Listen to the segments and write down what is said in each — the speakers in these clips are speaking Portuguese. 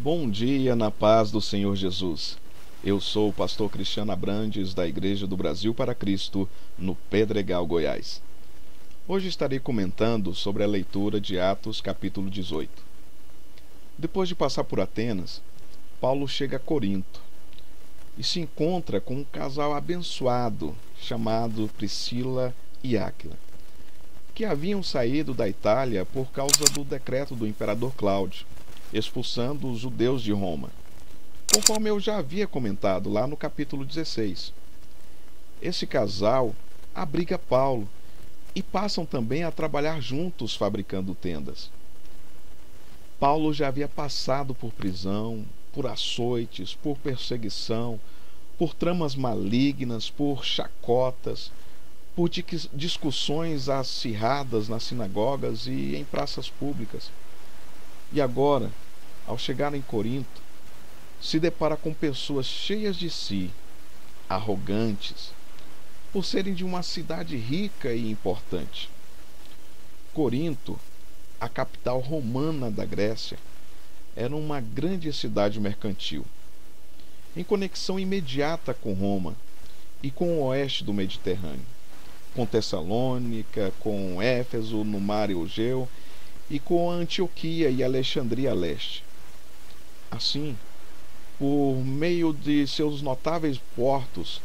Bom dia na paz do Senhor Jesus. Eu sou o pastor Cristiano Abrantes, da Igreja do Brasil para Cristo, no Pedregal, Goiás. Hoje estarei comentando sobre a leitura de Atos capítulo 18. Depois de passar por Atenas, Paulo chega a Corinto e se encontra com um casal abençoado chamado Priscila e Áquila, que haviam saído da Itália por causa do decreto do imperador Cláudio, expulsando os judeus de Roma, conforme eu já havia comentado lá no capítulo 16. Esse casal abriga Paulo e passam também a trabalhar juntos fabricando tendas. Paulo já havia passado por prisão, por açoites, por perseguição, por tramas malignas, por chacotas, por discussões acirradas nas sinagogas e em praças públicas. E agora, ao chegar em Corinto, se depara com pessoas cheias de si, arrogantes, por serem de uma cidade rica e importante. Corinto, a capital romana da Grécia, era uma grande cidade mercantil, em conexão imediata com Roma e com o oeste do Mediterrâneo, com Tessalônica, com Éfeso no mar Egeu e com a Antioquia e Alexandria a leste. Assim, por meio de seus notáveis portos,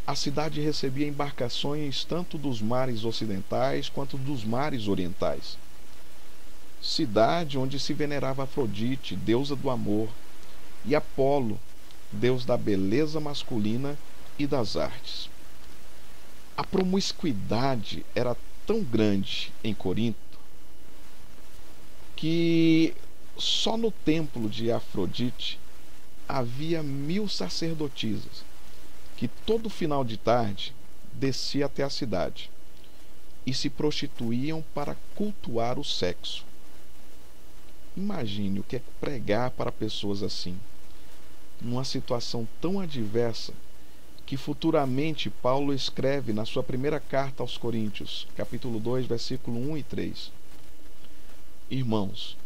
a cidade recebia embarcações tanto dos mares ocidentais quanto dos mares orientais. Cidade onde se venerava Afrodite, deusa do amor, e Apolo, deus da beleza masculina e das artes. A promiscuidade era tão grande em Corinto que só no templo de Afrodite havia 1000 sacerdotisas, que todo final de tarde descia até a cidade e se prostituíam para cultuar o sexo. Imagine o que é pregar para pessoas assim, numa situação tão adversa que futuramente Paulo escreve na sua primeira carta aos Coríntios, capítulo 2, versículo 1 e 3. Irmãos,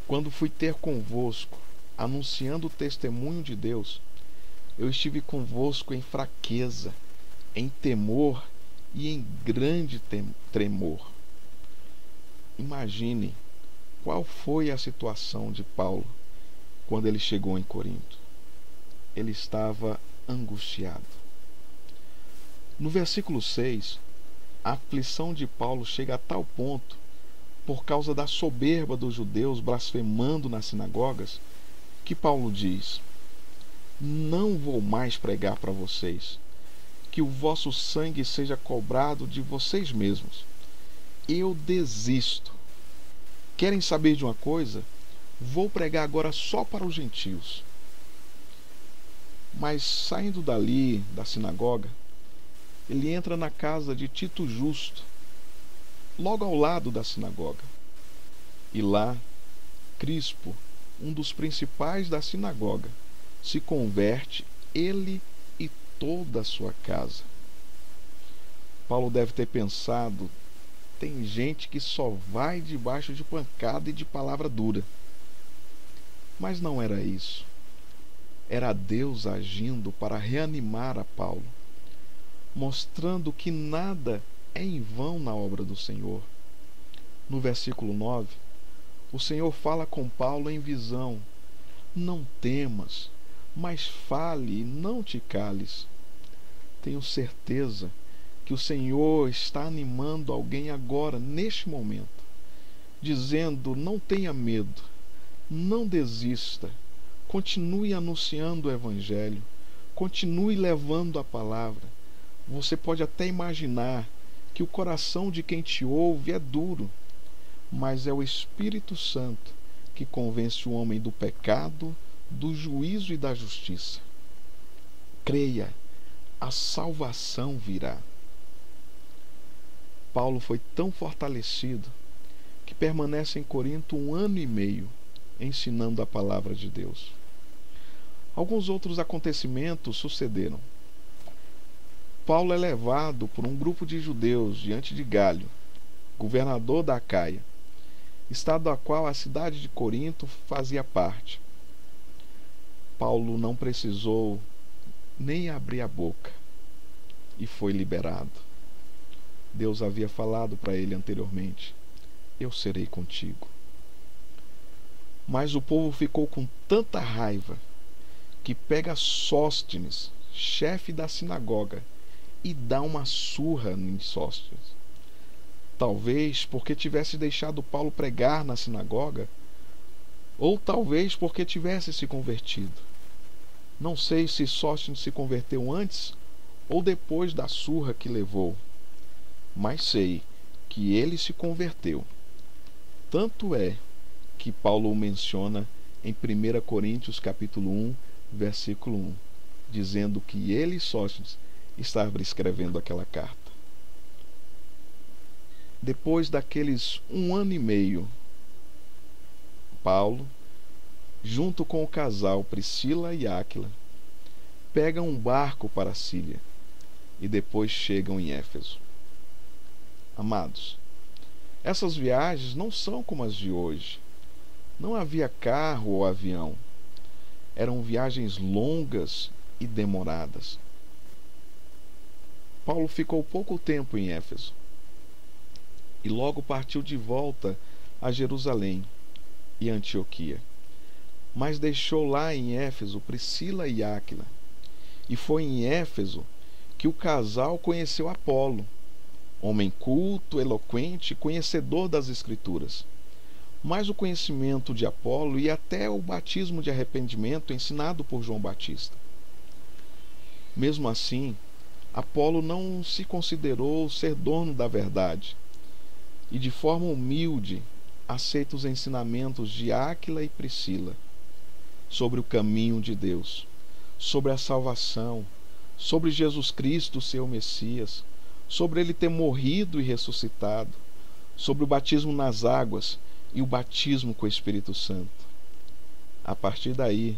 quando fui ter convosco, anunciando o testemunho de Deus, eu estive convosco em fraqueza, em temor e em grande tremor. Imagine qual foi a situação de Paulo quando ele chegou em Corinto. Ele estava angustiado. No versículo 6, a aflição de Paulo chega a tal ponto, por causa da soberba dos judeus blasfemando nas sinagogas, que Paulo diz: não vou mais pregar para vocês, que o vosso sangue seja cobrado de vocês mesmos. Eu desisto. Querem saber de uma coisa? Vou pregar agora só para os gentios. Mas saindo dali, da sinagoga, ele entra na casa de Tito Justo, logo ao lado da sinagoga. E lá, Crispo, um dos principais da sinagoga, se converte, ele e toda a sua casa. Paulo deve ter pensado: tem gente que só vai debaixo de pancada e de palavra dura. Mas não era isso. Era Deus agindo para reanimar a Paulo, mostrando que nada é em vão na obra do Senhor. No versículo 9, o Senhor fala com Paulo em visão: não temas, mas fale e não te cales. Tenho certeza que o Senhor está animando alguém agora, neste momento, dizendo: não tenha medo, não desista, continue anunciando o Evangelho, continue levando a palavra. Você pode até imaginar que o coração de quem te ouve é duro, mas é o Espírito Santo que convence o homem do pecado, do juízo e da justiça. Creia, a salvação virá. Paulo foi tão fortalecido que permanece em Corinto 1 ano e meio, ensinando a palavra de Deus. Alguns outros acontecimentos sucederam. Paulo é levado por um grupo de judeus diante de Gálio, governador da Acaia, estado a qual a cidade de Corinto fazia parte. Paulo não precisou nem abrir a boca e foi liberado. Deus havia falado para ele anteriormente: eu serei contigo. Mas o povo ficou com tanta raiva que pega Sóstenes, chefe da sinagoga, e dá uma surra em Sóstenes. Talvez porque tivesse deixado Paulo pregar na sinagoga, ou talvez porque tivesse se convertido. Não sei se Sóstenes se converteu antes ou depois da surra que levou, mas sei que ele se converteu. Tanto é que Paulo o menciona em 1 Coríntios capítulo 1, versículo 1, dizendo que ele, Sóstenes, estava escrevendo aquela carta. Depois daqueles 1 ano e meio, Paulo, junto com o casal Priscila e Áquila, pegam um barco para a Síria e depois chegam em Éfeso. Amados, essas viagens não são como as de hoje. Não havia carro ou avião. Eram viagens longas e demoradas. Paulo ficou pouco tempo em Éfeso e logo partiu de volta a Jerusalém e Antioquia. Mas deixou lá em Éfeso Priscila e Áquila. E foi em Éfeso que o casal conheceu Apolo, homem culto, eloquente, conhecedor das Escrituras. Mas o conhecimento de Apolo ia até o batismo de arrependimento ensinado por João Batista. Mesmo assim, Apolo não se considerou ser dono da verdade e, de forma humilde, aceita os ensinamentos de Áquila e Priscila sobre o caminho de Deus, sobre a salvação, sobre Jesus Cristo, seu Messias, sobre ele ter morrido e ressuscitado, sobre o batismo nas águas e o batismo com o Espírito Santo. A partir daí,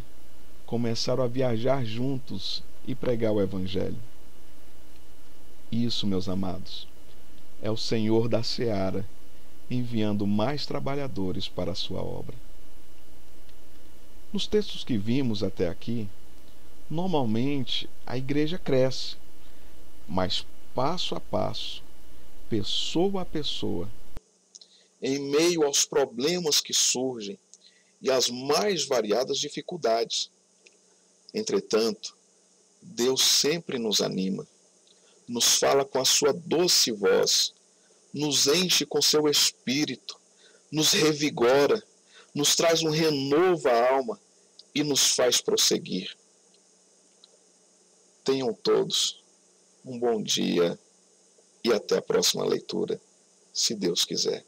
começaram a viajar juntos e pregar o Evangelho. Isso, meus amados, é o Senhor da seara enviando mais trabalhadores para a sua obra. Nos textos que vimos até aqui, normalmente a igreja cresce, mas passo a passo, pessoa a pessoa, em meio aos problemas que surgem e às mais variadas dificuldades. Entretanto, Deus sempre nos anima, nos fala com a sua doce voz, nos enche com seu espírito, nos revigora, nos traz um renovo à alma e nos faz prosseguir. Tenham todos um bom dia e até a próxima leitura, se Deus quiser.